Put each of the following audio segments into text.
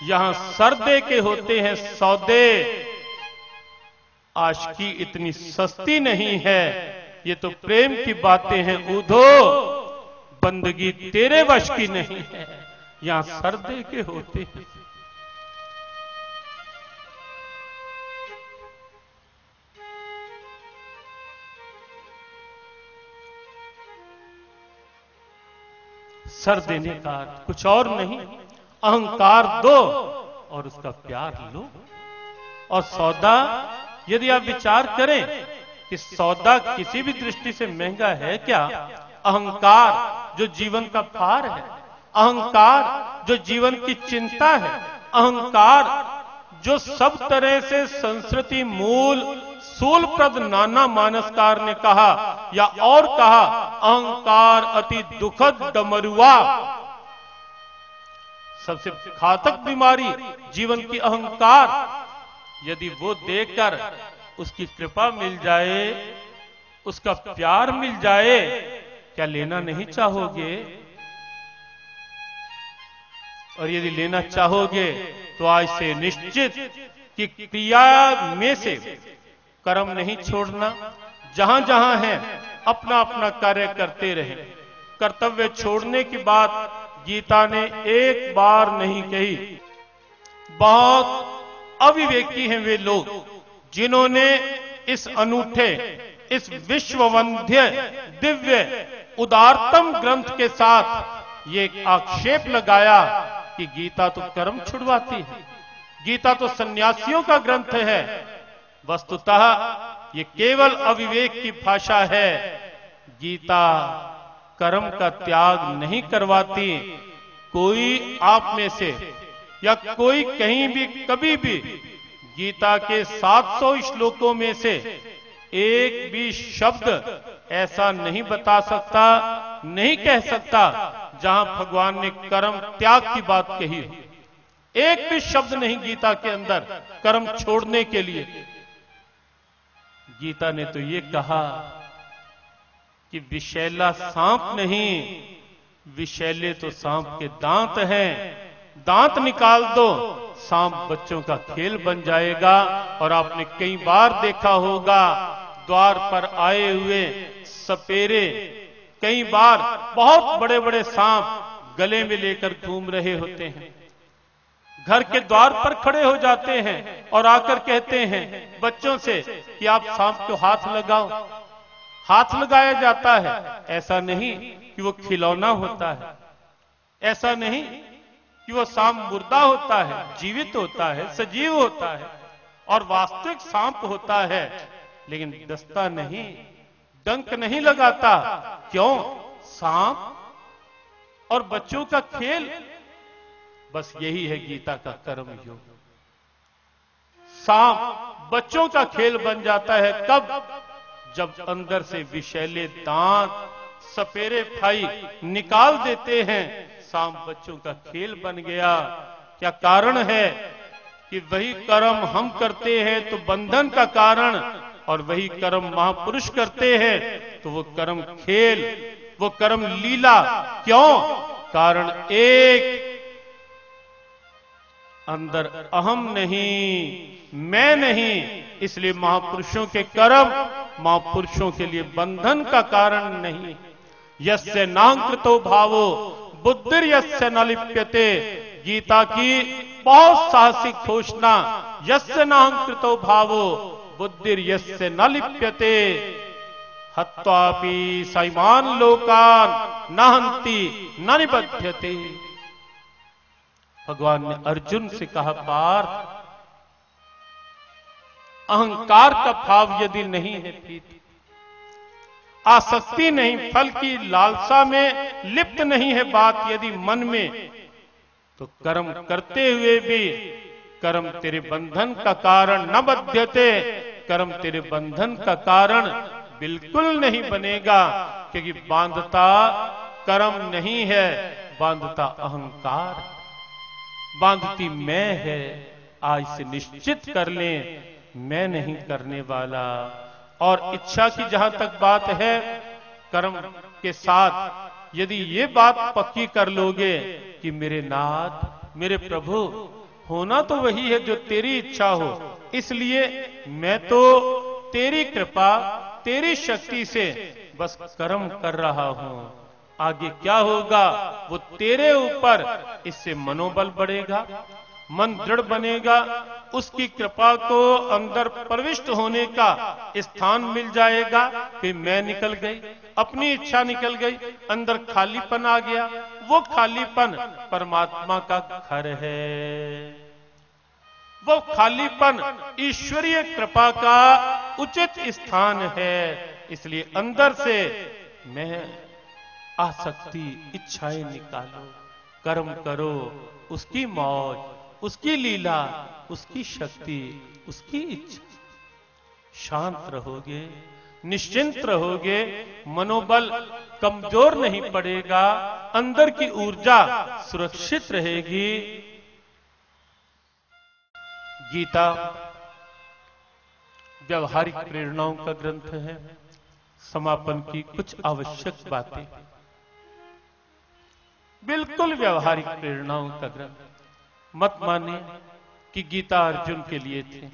यहां सरदे के होते हैं सौदे, आशिकी इतनी सस्ती नहीं है। ये तो प्रेम की बातें हैं ऊधो, बंदगी तेरे वश की नहीं है। यहां सरदे के होते हैं। सर देने का कुछ और नहीं, अहंकार दो और उसका प्यार लो। और सौदा, यदि आप विचार करें कि सौदा किसी भी दृष्टि से महंगा है क्या? अहंकार जो जीवन का भार है, अहंकार जो जीवन की चिंता है, अहंकार जो सब तरह से संस्कृति मूल सूलप्रद नाना मानसकार ने कहा, या और कहा अहंकार अति दुखद डमरुआ। सबसे घातक बीमारी जीवन की अहंकार। यदि वो देकर उसकी कृपा मिल जाए, उसका प्यार मिल जाए, क्या लेना नहीं चाहोगे? और यदि लेना चाहोगे तो आज से निश्चित कि क्रिया में से कर्म नहीं छोड़ना। जहां जहां है अपना अपना कार्य करते रहे। कर्तव्य छोड़ने की बात गीता ने एक बार नहीं कही। बहुत अविवेकी हैं वे लोग जिन्होंने इस अनूठे, इस विश्ववंध्य दिव्य उदारतम ग्रंथ के साथ ये आक्षेप लगाया कि गीता तो कर्म छुड़वाती है, गीता तो सन्यासियों का ग्रंथ है। वस्तुतः ये केवल अविवेक की भाषा है। गीता कर्म का त्याग नहीं करवाती। कोई आप में से या कोई कहीं भी कभी भी गीता के 700 श्लोकों में से एक भी शब्द ऐसा नहीं बता सकता, नहीं कह सकता जहां भगवान ने कर्म त्याग की बात कही हो। एक भी शब्द नहीं गीता के अंदर कर्म छोड़ने के लिए। गीता ने तो ये कहा कि विषैला सांप नहीं, विषैले तो सांप के दांत हैं। दांत निकाल दो, सांप बच्चों का खेल बन जाएगा। और आपने कई बार देखा होगा द्वार पर आए हुए सपेरे कई बार बहुत बड़े बड़े सांप गले में लेकर घूम रहे होते हैं। घर के द्वार पर खड़े हो जाते हैं और आकर कहते हैं बच्चों से कि आप सांप को हाथ लगाओ। हाथ लगाया जाता है। ऐसा नहीं कि वो खिलौना होता है, ऐसा नहीं कि वो सांप मुर्दा होता है, जीवित होता है, सजीव होता है और वास्तविक सांप होता है, लेकिन डसता नहीं, डंक नहीं लगाता। क्यों? सांप और बच्चों का खेल। बस यही है गीता का कर्म योग। सांप बच्चों का खेल बन जाता है कब? जब अंदर से विषैले दांत सपेरे फाई निकाल देते हैं। सांप बच्चों का खेल बन गया। क्या कारण है? कि वही कर्म हम करते हैं तो बंधन का कारण, और वही कर्म महापुरुष करते हैं तो वो कर्म खेल, वो कर्म लीला। क्यों? कारण एक, अंदर अहम नहीं, मैं नहीं। इसलिए महापुरुषों के कर्म महापुरुषों के लिए बंधन का कारण नहीं। यस्य नांकृतो भावो बुद्धिर यस्य न लिप्यते। गीता की बहुत साहसिक घोषणा, यस्य नांकृतो भावो बुद्धिर यस्य न लिप्यते हत्वापि सैमान लोकान न हन्ति न निबध्यते। भगवान ने अर्जुन से कहा, पार्थ, अहंकार का भाव यदि नहीं है, प्रीति, आसक्ति नहीं, फल की लालसा में लिप्त नहीं है बात यदि मन में, तो कर्म करते हुए भी कर्म तेरे बंधन का कारण न बध्यते। कर्म तेरे बंधन का कारण बिल्कुल नहीं बनेगा, क्योंकि बांधता कर्म नहीं है, बांधता अहंकार, बांधती मैं है। आज से निश्चित कर लें, मैं नहीं करने वाला। और इच्छा की जहां तक बात है, कर्म के साथ यदि ये बात पक्की कर लोगे कि मेरे नाथ, मेरे प्रभु, होना तो वही है जो तेरी इच्छा हो, इसलिए मैं तो तेरी कृपा, तेरी शक्ति से बस कर्म कर रहा हूं। आगे क्या होगा वो तेरे ऊपर, इससे मनोबल बढ़ेगा, मन दृढ़ बनेगा, उसकी कृपा को अंदर प्रविष्ट होने का स्थान मिल जाएगा। फिर मैं निकल गई, अपनी इच्छा निकल गई, अंदर खालीपन आ गया। वो खालीपन परमात्मा का घर है, वो खालीपन ईश्वरीय कृपा का उचित स्थान है। इसलिए अंदर से मैं आसक्ति, इच्छाएं निकालो, कर्म करो, उसकी मौज, उसकी लीला, उसकी शक्ति, उसकी इच्छा। शांत रहोगे, निश्चिंत रहोगे, मनोबल कमजोर नहीं पड़ेगा, अंदर की ऊर्जा सुरक्षित रहेगी। गीता व्यवहारिक प्रेरणाओं का ग्रंथ है। समापन की कुछ आवश्यक बातें, बिल्कुल व्यवहारिक प्रेरणाओं का ग्रंथ। मत मानिए कि गीता अर्जुन के लिए थे,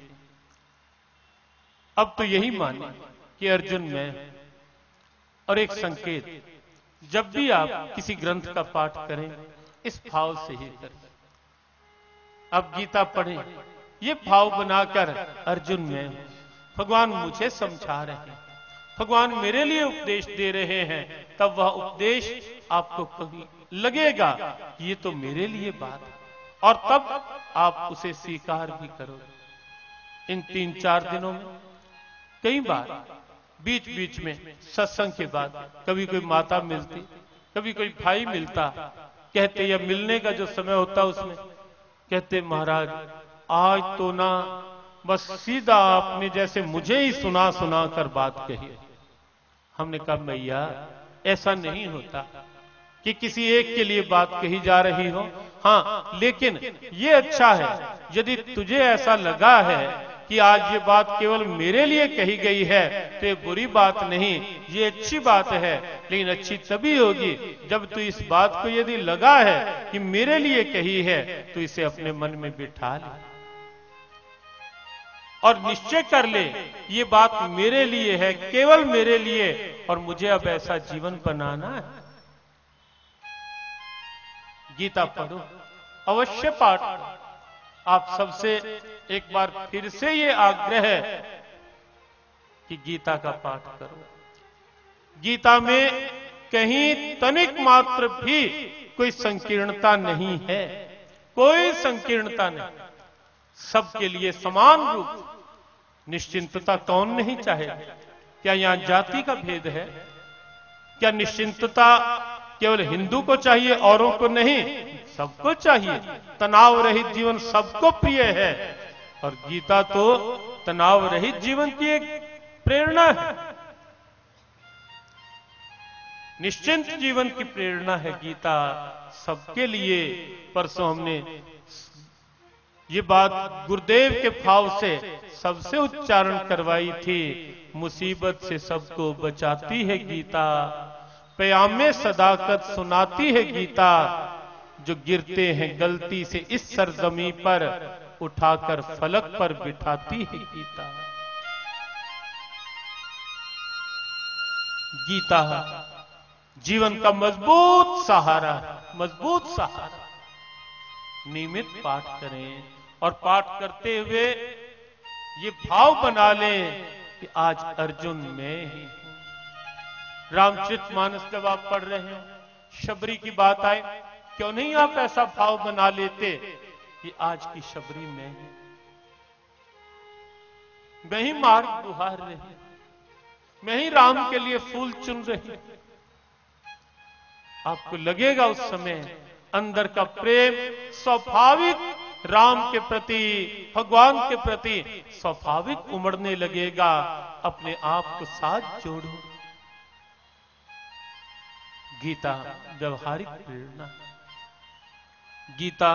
अब तो यही माने कि अर्जुन मैं। और एक संकेत, जब भी आप किसी ग्रंथ का पाठ करें इस भाव से ही करें। अब गीता पढ़ें, ये भाव बनाकर अर्जुन मैं हूं, भगवान मुझे समझा रहे हैं, भगवान मेरे लिए उपदेश दे रहे हैं, तब वह उपदेश आपको कभी लगेगा कि ये तो मेरे लिए बात है, और तब आप उसे स्वीकार भी करोगे। इन 3-4 दिनों में कई बार बीच बीच में सत्संग के बाद कभी कोई माता मिलती, कभी कोई भाई मिलता, कहते या मिलने का जो समय होता उसमें कहते, महाराज आज तो ना बस सीधा आपने जैसे मुझे ही सुना सुना कर बात कही। हमने कहा भैया ऐसा नहीं होता कि किसी एक के लिए बात कही जा रही हो, हाँ, लेकिन ये अच्छा है यदि तुझे ऐसा लगा है कि आज ये बात केवल मेरे लिए कही गई है तो ये बुरी बात नहीं, ये अच्छी बात है। लेकिन अच्छी तभी होगी जब तू इस बात को यदि लगा है कि मेरे लिए कही है तो इसे अपने मन में बिठा ले और निश्चय कर ले ये बात मेरे लिए है, केवल मेरे लिए, और मुझे अब ऐसा जीवन बनाना है। गीता पढ़ो, अवश्य पाठ करो। आप सबसे एक बार फिर से ये आग्रह है कि गीता का पाठ करो। गीता में कहीं तनिक मात्र भी कोई संकीर्णता नहीं है, कोई संकीर्णता नहीं, सबके लिए समान रूप। निश्चिंतता कौन नहीं चाहेगा? क्या यहां जाति का भेद है? क्या निश्चिंतता केवल हिंदू को चाहिए, औरों को नहीं? सबको चाहिए। तनाव रहित जीवन सबको प्रिय है, और गीता तो तनाव रहित जीवन की एक प्रेरणा है, निश्चिंत जीवन की प्रेरणा है गीता सबके लिए। परसों हमने ये बात गुरुदेव के भाव से सबसे उच्चारण करवाई थी, मुसीबत से सबको बचाती है गीता, प्यामे सदाकत सुनाती है गीता, जो गिरते हैं गलती से इस सरजमी पर उठाकर फलक पर बिठाती है गीता। गीता जीवन का मजबूत सहारा, मजबूत सहारा। नियमित पाठ करें और पाठ करते हुए ये भाव बना लें कि आज अर्जुन मैं ही हूं। रामचरितमानस जब आप पढ़ रहे हैं, शबरी की बात आए, क्यों नहीं आप ऐसा भाव बना लेते कि आज की शबरी मैं ही मार्ग बुहार रही, मैं ही राम के लिए फूल चुन रही। आपको लगेगा उस समय अंदर का प्रेम स्वाभाविक राम के प्रति, भगवान के प्रति स्वाभाविक उमड़ने लगेगा। अपने आप को साथ जोड़ो। गीता व्यवहारिक प्रेरणा। गीता